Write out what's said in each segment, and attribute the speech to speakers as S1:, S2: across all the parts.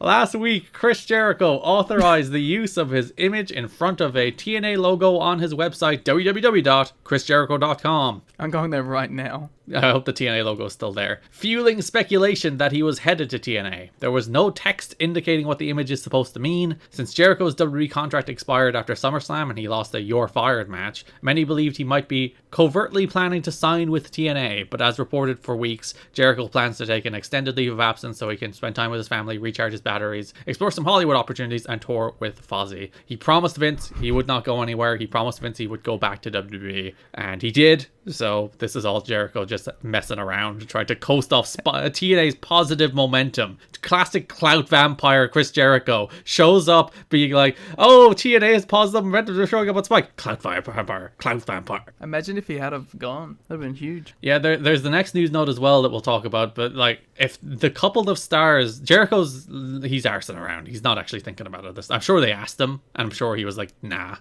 S1: Last week, Chris Jericho authorized the use of his image in front of a TNA logo on his website, www.chrisjericho.com.
S2: I'm going there right now.
S1: I hope the TNA logo is still there. Fueling speculation that he was headed to TNA. There was no text indicating what the image is supposed to mean. Since Jericho's WWE contract expired after SummerSlam and he lost a You're Fired match, many believed he might be covertly planning to sign with TNA, but as reported for weeks, Jericho plans to take an extended leave of absence so he can spend time with his family, recharge his batteries, explore some Hollywood opportunities, and tour with Fozzy. He promised Vince he would not go anywhere. He promised Vince he would go back to WWE, and he did. So this is all Jericho just messing around, trying to coast off TNA's positive momentum. Classic clout vampire Chris Jericho shows up being like, oh, TNA is positive momentum, they're showing up on Spike. Clout vampire.
S2: Imagine if he had have gone. That'd have been huge.
S1: Yeah, there's the next news note as well that we'll talk about, but like, if the couple of stars, he's arsing around. He's not actually thinking about it. I'm sure they asked him, and I'm sure he was like, nah.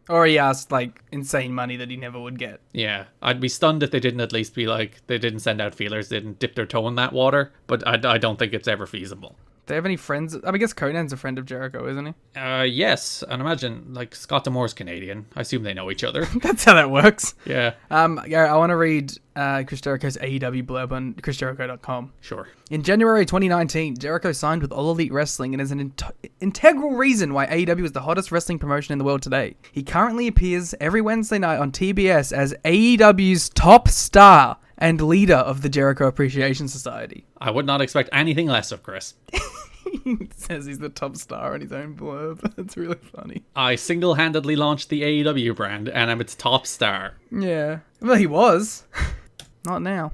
S2: Or he asked, like, insane money that he never would get.
S1: Yeah, I'd be stunned if they didn't at least be like, they didn't send out feelers, they didn't dip their toe in that water, but I don't think it's ever feasible.
S2: Do they have any friends? I guess Conan's a friend of Jericho, isn't he?
S1: Yes, and imagine, like, Scott D'Amore's Canadian. I assume they know each other.
S2: That's how that works.
S1: Yeah.
S2: Yeah, I want to read Chris Jericho's AEW blurb on chrisjericho.com.
S1: Sure.
S2: In January 2019, Jericho signed with All Elite Wrestling and is an integral reason why AEW is the hottest wrestling promotion in the world today. He currently appears every Wednesday night on TBS as AEW's top star and leader of the Jericho Appreciation Society.
S1: I would not expect anything less of Chris.
S2: He says he's the top star in his own blurb. That's really funny.
S1: I single-handedly launched the AEW brand, and I'm its top star.
S2: Yeah. Well, he was. Not now.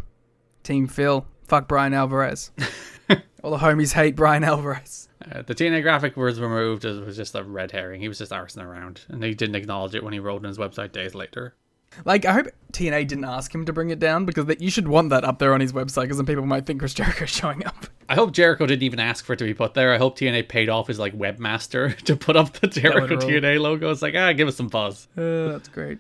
S2: Team Phil. Fuck Brian Alvarez. All the homies hate Brian Alvarez.
S1: The TNA graphic was removed. It was just a red herring. He was just arsing around, and he didn't acknowledge it when he wrote on his website days later.
S2: Like, I hope TNA didn't ask him to bring it down, because you should want that up there on his website, because then people might think Chris Jericho's showing up.
S1: I hope Jericho didn't even ask for it to be put there. I hope TNA paid off his, like, webmaster to put up the Jericho TNA logo. It's like, give us some buzz.
S2: That's great.